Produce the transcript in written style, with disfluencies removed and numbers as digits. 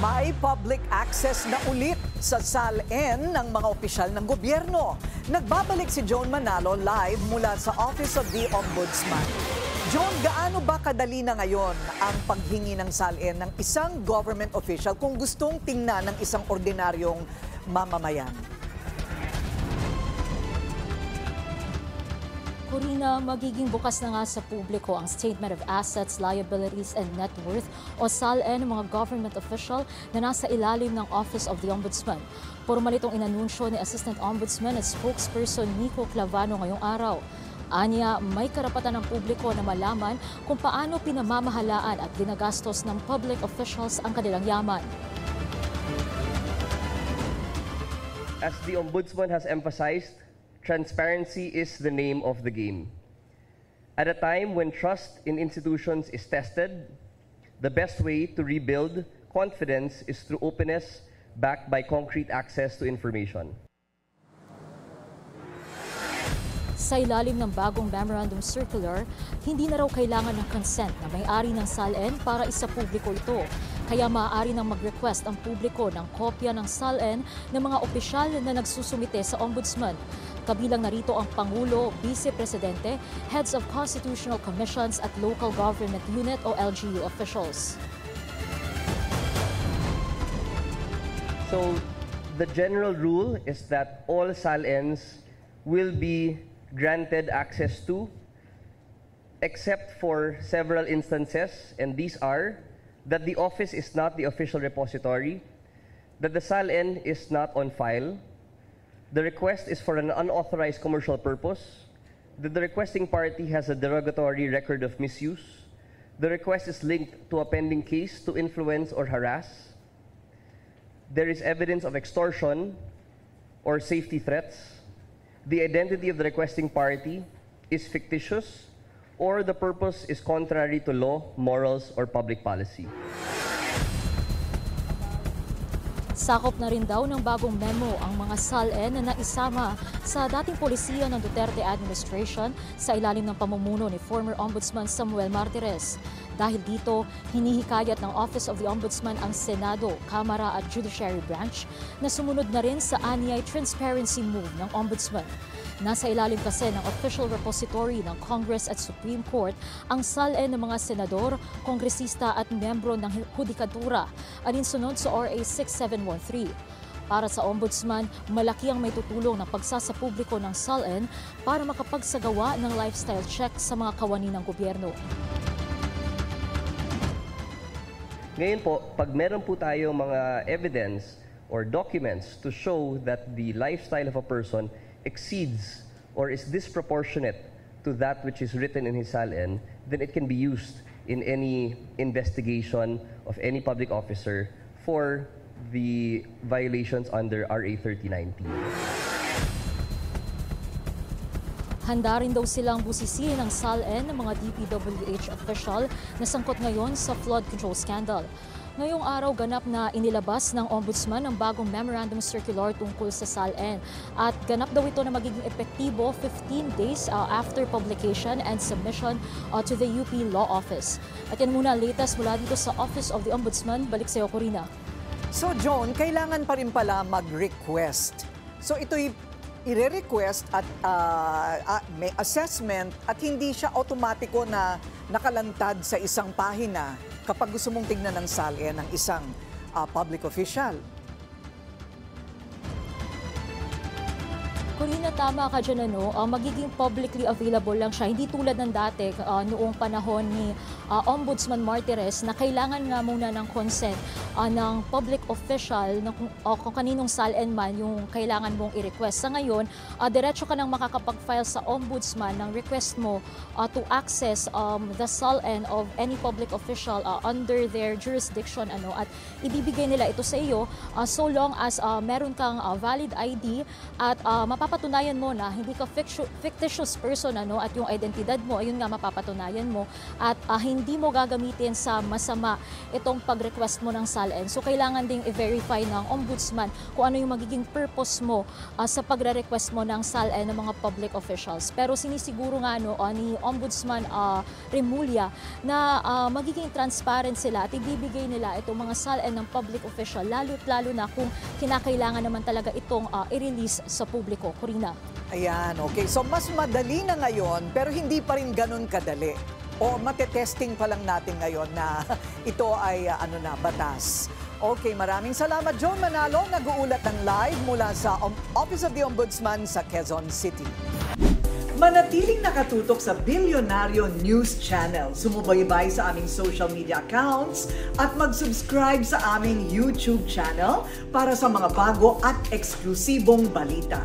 May public access na ulit sa SALN ng mga opisyal ng gobyerno. Nagbabalik si Joan Manalo live mula sa Office of the Ombudsman. Joan, gaano ba kadali na ngayon ang paghingi ng SALN ng isang government official kung gustong tingnan ng isang ordinaryong mamamayan? Corina, magiging bukas na nga sa publiko ang Statement of Assets, Liabilities and Net Worth o SALN ng mga government official na nasa ilalim ng Office of the Ombudsman. Formal itong inanunsyo ni Assistant Ombudsman at Spokesperson Nico Clavano ngayong araw. Anya, may karapatan ng publiko na malaman kung paano pinamamahalaan at ginagastos ng public officials ang kanilang yaman. As the Ombudsman has emphasized, transparency is the name of the game. At a time when trust in institutions is tested, the best way to rebuild confidence is through openness backed by concrete access to information. Sa ilalim ng bagong Memorandum Circular, hindi na raw kailangan ng consent na may-ari ng SALN para isapubliko ito. Kaya maaari nang mag-request ang publiko ng kopya ng SALN ng mga opisyal na nagsusumite sa Ombudsman. Kabilang narito ang Pangulo, Vice Presidente, Heads of Constitutional Commissions at Local Government Unit o LGU officials. So, the general rule is that all SALNs will be granted access to, except for several instances, and these are that the office is not the official repository, that the SALN is not on file, the request is for an unauthorized commercial purpose, that the requesting party has a derogatory record of misuse, the request is linked to a pending case to influence or harass, there is evidence of extortion or safety threats, the identity of the requesting party is fictitious, or the purpose is contrary to law, morals, or public policy. Sakop na rin daw ng bagong memo ang mga SALN na naisama sa dating polisiya ng Duterte administration sa ilalim ng pamumuno ni former Ombudsman Samuel Martires. Dahil dito, hinihikayat ng Office of the Ombudsman ang Senado, Kamara at Judiciary Branch na sumunod na rin sa anyay transparency move ng Ombudsman. Nasa ilalim kasi ng official repository ng Congress at Supreme Court ang SALN ng mga senador, kongresista at membro ng hudikatura, alinsunod sa RA 6713. Para sa Ombudsman, malaki ang may tutulong ng pagsasapubliko ng SALN para makapagsagawa ng lifestyle check sa mga kawani ng gobyerno. Ngayon po, pag meron po tayo mga evidence or documents to show that the lifestyle of a person exceeds or is disproportionate to that which is written in his SALN, then it can be used in any investigation of any public officer for the violations under RA 3090. Handa rin daw silang busisihin ng SALN ng mga DPWH official na sangkot ngayon sa flood control scandal. Ngayong araw, ganap na inilabas ng Ombudsman ang bagong Memorandum Circular tungkol sa SALN. At ganap daw ito na magiging epektibo 15 days after publication and submission to the UP Law Office. At yan muna latest mula dito sa Office of the Ombudsman. Balik sa iyo, Corina. So John, kailangan pa rin pala mag-request. So ito'y i-request at may assessment at hindi siya automatiko na nakalantad sa isang pahina kapag gusto mong tignan ng SALN ng isang public official. Corina, tama ka dyan, magiging publicly available lang siya. Hindi tulad ng dati noong panahon ni Ombudsman Martires na kailangan nga muna ng consent ng public official kung kaninong SALN man yung kailangan mong i-request. Sa ngayon, diretso ka nang makakapag-file sa Ombudsman ng request mo to access the SALN of any public official under their jurisdiction. At ibibigay nila ito sa iyo so long as meron kang valid ID at mapapakita mapapatunayan mo na hindi ka fictitious person at yung identidad mo, ayun nga mapapatunayan mo at hindi mo gagamitin sa masama itong pag-request mo ng SALN. So kailangan ding i-verify ng ombudsman kung ano yung magiging purpose mo sa pagre-request mo ng SALN ng mga public officials. Pero sinisiguro nga ni Ombudsman Remulla na magiging transparent sila at ibibigay nila itong mga SALN ng public official lalo na kung kinakailangan naman talaga itong i-release sa publiko. Corina. Ayan, okay. So mas madali na ngayon pero hindi pa rin ganun kadali. O matetesting pa lang natin ngayon na ito ay batas. Okay, maraming salamat Joan Manalo, nag-uulat ng live mula sa Office of the Ombudsman sa Quezon City. Manatiling nakatutok sa Bilyonaryo News Channel. Sumubaybay sa aming social media accounts at mag-subscribe sa aming YouTube channel para sa mga bago at eksklusibong balita.